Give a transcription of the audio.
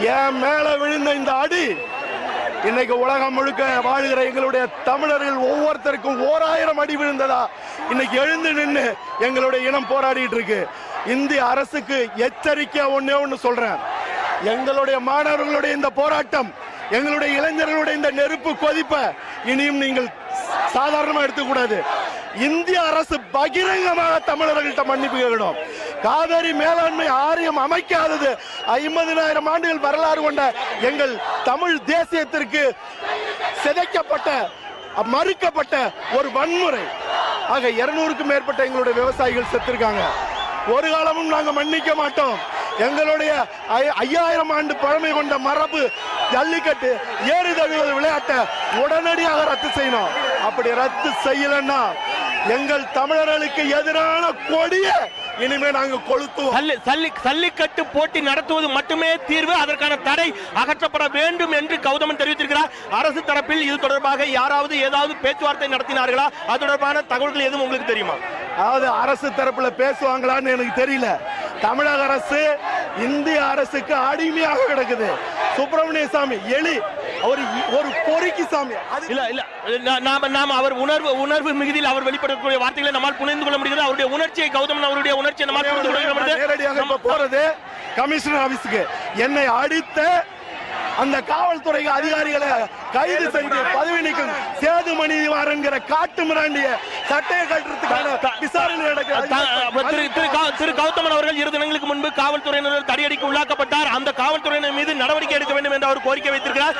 என் மேல விழுந்த இந்த அடி இன்னைக்கு உலகம் முழுக்க வாழ்கிற எங்களுடைய தமிழர்கள் ஒவ்வொருத்தருக்கும் 1000 அடி விழுந்ததா இன்னைக்கு எழுந்து நின்று எங்களுடைய இனம் போராடிட்டு இருக்கு. இந்திய அரசுக்கு எச்சரிக்கை ஒண்ணு சொல்றேன். எங்களுடைய மாணவர்களுடைய இந்த போராட்டம், எங்களுடைய இளைஞர்களுடைய இந்த நெருப்பு கொதிப்ப இனியும் நீங்கள் சாதாரணமா எடுத்துக்கூடாது. இந்திய அரசு பகிரங்கமாக தமிழர்கள்ட்ட மன்னிப்பு கேட்கணும். காவிரி மேலாண்மை ஆணையம் அமைக்காதது 50,000 ஆண்டுகள் வரலாறு கொண்ட எங்கள் தமிழ் தேசியத்திற்கு சிதைக்கப்பட்ட மறுக்கப்பட்ட ஒரு வன்முறை. ஆக 200க்கும் மேற்பட்ட எங்களுடைய விவசாயிகள் செத்திருக்காங்க. ஒரு காலமும் நாங்க மன்னிக்க மாட்டோம். எங்களுடைய 5000 ஆண்டு பழமை கொண்ட மரபு ஜல்லிக்கட்டு ஏறு தழுவது விளையாட்டை உடனடியாக ரத்து செய்யணும். அப்படி ரத்து செய்யலன்னா எங்கள் தமிழர்களுக்கு எதிரான கொடிய இனிமே நாங்க கொளுத்துவோம். ஜல்லிக்கட்டு போட்டி நடத்துவது மட்டுமே தீர்வு, அதற்கான தடை அகற்றப்பட வேண்டும் என்று கௌதமன் தெரிவித்திருக்கிறார். அரசு தரப்பில் இது தொடர்பாக யாராவது ஏதாவது பேச்சுவார்த்தை நடத்தினார்களா? அது தொடர்பான தகவல்கள் எதுவும் உங்களுக்கு தெரியுமா? அதாவது அரசு தரப்புல பேசுவாங்களான்னு எனக்கு தெரியல. தமிழக அரசு இந்திய அரசுக்கு அடிமையாக கிடக்குது. சுப்பிரமணிய சாமி எலி, அவர் ஒரு பொறுக்கி சாமி. இல்ல இல்ல நாம அவர் உணர்வு மிகுதியில் அவர் வெளிப்படுத்தக்கூடிய வார்த்தைகளை நம்மால் புரிந்து கொள்ள முடிகிறது. அவருடைய உணர்ச்சியை, கௌதமன் அவருடைய உணர்ச்சியை நம்மால் புரிந்து கொள்ள முடிகிறது. நேரடியாக போறது கமிஷனர் ஆபீஸுக்கு என்னை அடித்த அந்த காவல்துறை அதிகாரிகளை கைது செஞ்சு பதவி நீக்கம் சேதுமணிவார் என்கிற காட்டு மிராண்டிய சட்டையை கட்டுறதுக்கான விசாரணை திரு கௌதமன் அவர்கள் 2 தினங்களுக்கு முன்பு காவல்துறையினர் தடியடிக்கு உள்ளாக்கப்பட்டார். அந்த காவல்துறையினர் மீது நடவடிக்கை எடுக்க வேண்டும் என்று அவர் கோரிக்கை வைத்திருக்கிறார்.